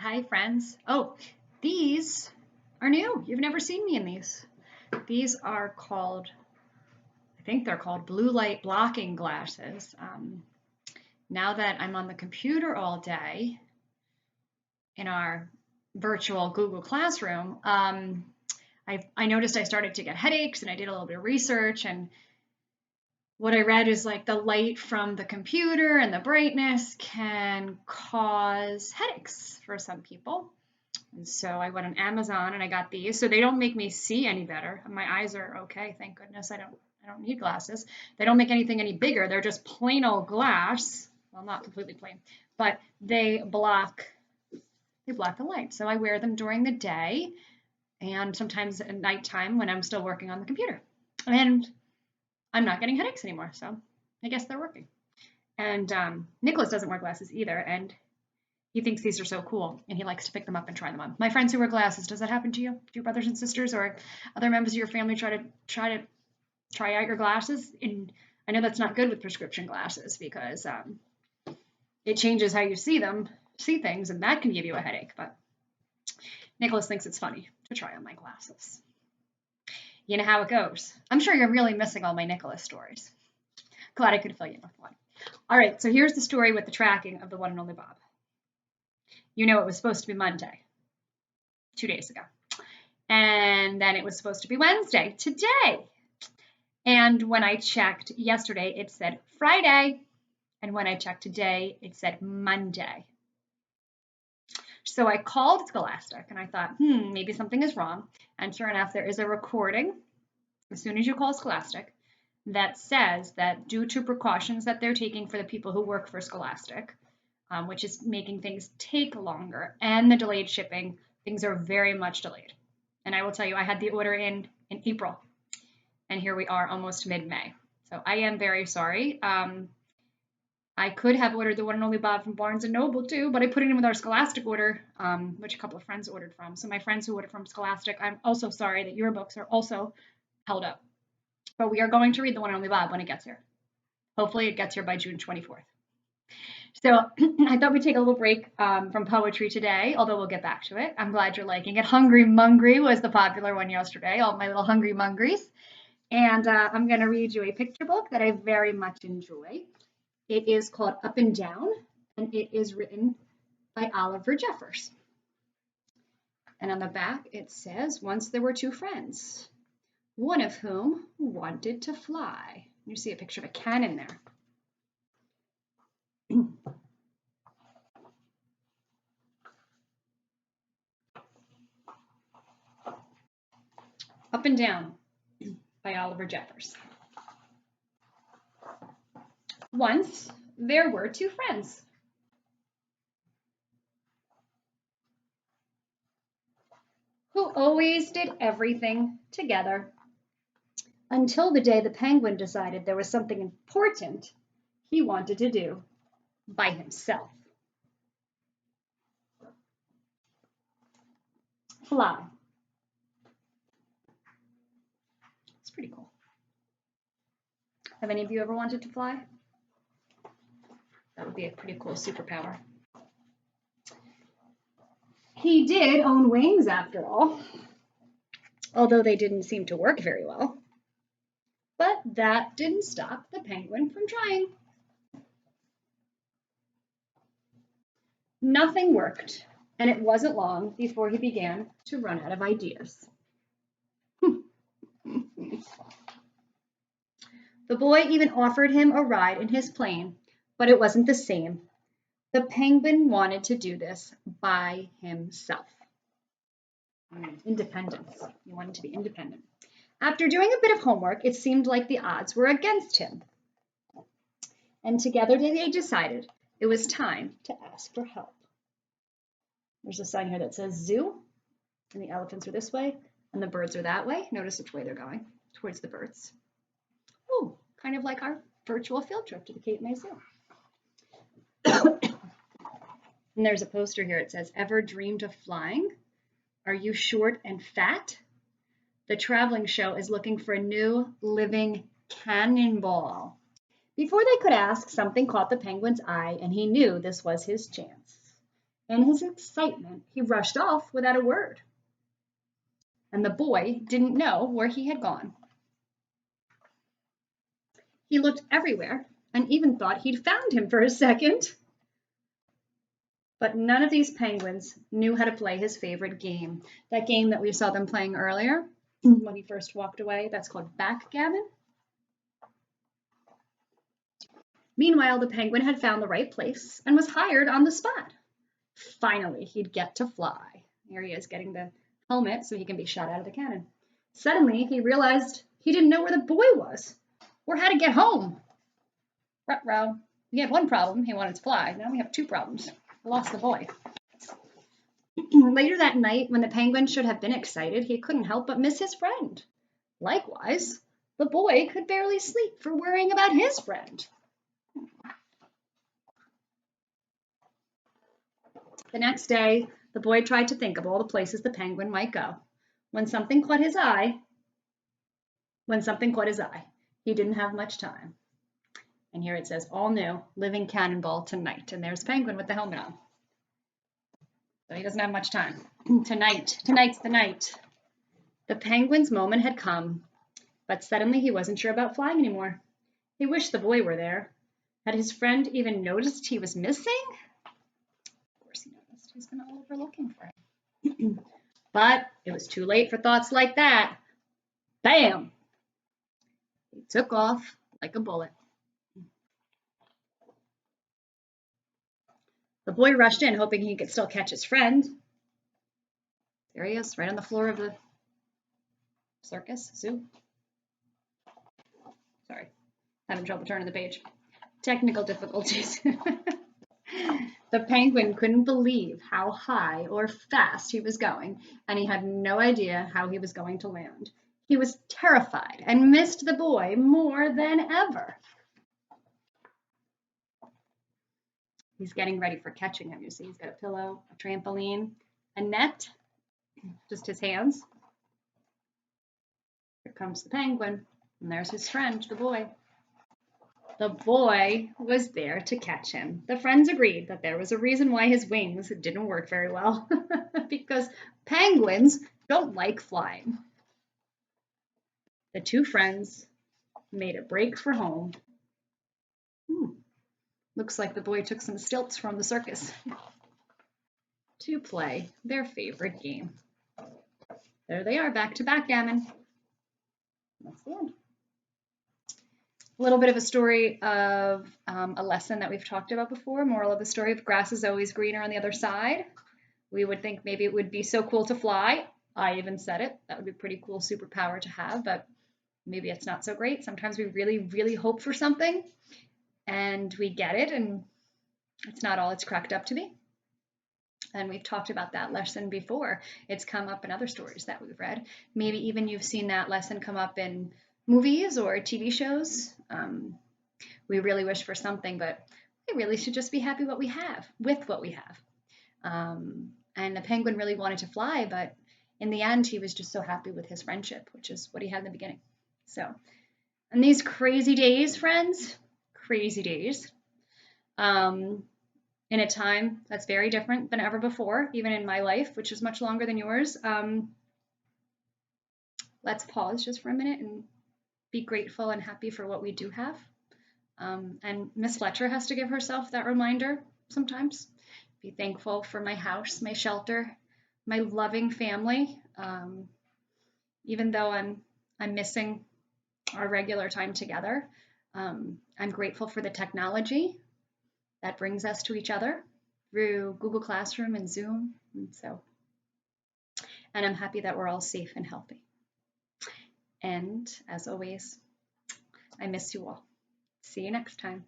Hi, friends. Oh, these are new. You've never seen me in these. These are called, I think they're called blue light blocking glasses. Now that I'm on the computer all day in our virtual Google Classroom, I noticed I started to get headaches and I did a little bit of research, and what I read is like the light from the computer and the brightness can cause headaches for some people. And so I went on Amazon and I got these. So they don't make me see any better. My eyes are okay, thank goodness. I don't need glasses. They don't make anything any bigger. They're just plain old glass. Well, not completely plain, but they block the light. So I wear them during the day and sometimes at nighttime when I'm still working on the computer. And I'm not getting headaches anymore, so I guess they're working. And Nicholas doesn't wear glasses either, and he thinks these are so cool, and he likes to pick them up and try them on. My friends who wear glasses, does that happen to you? Do your brothers and sisters or other members of your family try out your glasses? And I know that's not good with prescription glasses because it changes how you see things, and that can give you a headache. But Nicholas thinks it's funny to try on my glasses. You know how it goes. I'm sure you're really missing all my Nicholas stories. Glad I could fill you in with one. All right, so here's the story with the tracking of the one and only Bob. You know, it was supposed to be Monday, 2 days ago. And then it was supposed to be Wednesday, today. And when I checked yesterday, it said Friday. And when I checked today, it said Monday. So I called Scholastic and I thought, maybe something is wrong. And sure enough, there is a recording as soon as you call Scholastic that says that due to precautions that they're taking for the people who work for Scholastic, which is making things take longer, and the delayed shipping, things are very much delayed. And I will tell you, I had the order in April, and here we are almost mid-May. So I am very sorry. I could have ordered the one and only Bob from Barnes & Noble too, but I put it in with our Scholastic order, which a couple of friends ordered from. So my friends who ordered from Scholastic, I'm also sorry that your books are also held up. But we are going to read the one and only Bob when it gets here. Hopefully it gets here by June 24th. So I thought we'd take a little break from poetry today, although we'll get back to it. I'm glad you're liking it. Hungry Mungry was the popular one yesterday, all my little Hungry Mungries. And I'm going to read you a picture book that I very much enjoy. It is called Up and Down, and it is written by Oliver Jeffers. And on the back it says, once there were two friends, one of whom wanted to fly. You see a picture of a cannon there. Up and Down by Oliver Jeffers. Once there were two friends. Who always did everything together until the day the penguin decided there was something important he wanted to do by himself. Fly. It's pretty cool. Have any of you ever wanted to fly? That would be a pretty cool superpower. He did own wings after all, although they didn't seem to work very well. But that didn't stop the penguin from trying. Nothing worked, and it wasn't long before he began to run out of ideas. The boy even offered him a ride in his plane, but it wasn't the same. The penguin wanted to do this by himself. Independence. He wanted to be independent. After doing a bit of homework, it seemed like the odds were against him. And together they decided it was time to ask for help. There's a sign here that says zoo, and the elephants are this way, and the birds are that way. Notice which way they're going, towards the birds. Oh, kind of like our virtual field trip to the Cape May Zoo. And there's a poster here. It says, ever dreamed of flying? Are you short and fat? The traveling show is looking for a new living cannonball. Before they could ask, something caught the penguin's eye, and he knew this was his chance. In his excitement, he rushed off without a word, and the boy didn't know where he had gone. He looked everywhere and even thought he'd found him for a second. But none of these penguins knew how to play his favorite game. That game that we saw them playing earlier when he first walked away, that's called backgammon. Meanwhile, the penguin had found the right place and was hired on the spot. Finally, he'd get to fly. Here he is getting the helmet so he can be shot out of the cannon. Suddenly, he realized he didn't know where the boy was or how to get home. Ruh-roh. He had one problem. He wanted to fly. Now we have two problems. We lost the boy. Later that night, when the penguin should have been excited, he couldn't help but miss his friend. Likewise, the boy could barely sleep for worrying about his friend. The next day, the boy tried to think of all the places the penguin might go. When something caught his eye, he didn't have much time. And here it says, all new, living cannonball tonight. And there's Penguin with the helmet on. So he doesn't have much time. Tonight's the night. The penguin's moment had come, but suddenly he wasn't sure about flying anymore. He wished the boy were there. Had his friend even noticed he was missing? Of course he noticed. He's been all over looking for him. But it was too late for thoughts like that. Bam! He took off like a bullet. The boy rushed in, hoping he could still catch his friend. There he is, right on the floor of the zoo. Sorry, having trouble turning the page. Technical difficulties. The penguin couldn't believe how high or fast he was going, and he had no idea how he was going to land. He was terrified and missed the boy more than ever. He's getting ready for catching him. You see, he's got a pillow, a trampoline, a net, just his hands. Here comes the penguin, and there's his friend, the boy. The boy was there to catch him. The friends agreed that there was a reason why his wings didn't work very well, because penguins don't like flying. The two friends made a break for home. Looks like the boy took some stilts from the circus to play their favorite game. There they are, back to backgammon. That's the end. A little bit of a story of a lesson that we've talked about before. Moral of the story: of grass is always greener on the other side. We would think maybe it would be so cool to fly. I even said it. That would be a pretty cool superpower to have, but maybe it's not so great. Sometimes we really, really hope for something and we get it, and it's not all it's cracked up to be. And we've talked about that lesson before. It's come up in other stories that we've read. Maybe even you've seen that lesson come up in movies or TV shows. We really wish for something, but we really should just be happy with what we have. And the penguin really wanted to fly, but in the end, he was just so happy with his friendship, which is what he had in the beginning. So, in these crazy days, friends, crazy days, in a time that's very different than ever before, even in my life, which is much longer than yours, let's pause just for a minute and be grateful and happy for what we do have. And Miss Fletcher has to give herself that reminder sometimes. Be thankful for my house, my shelter, my loving family. Even though I'm missing our regular time together, I'm grateful for the technology that brings us to each other through Google Classroom and Zoom. And I'm happy that we're all safe and healthy. And as always, I miss you all. See you next time.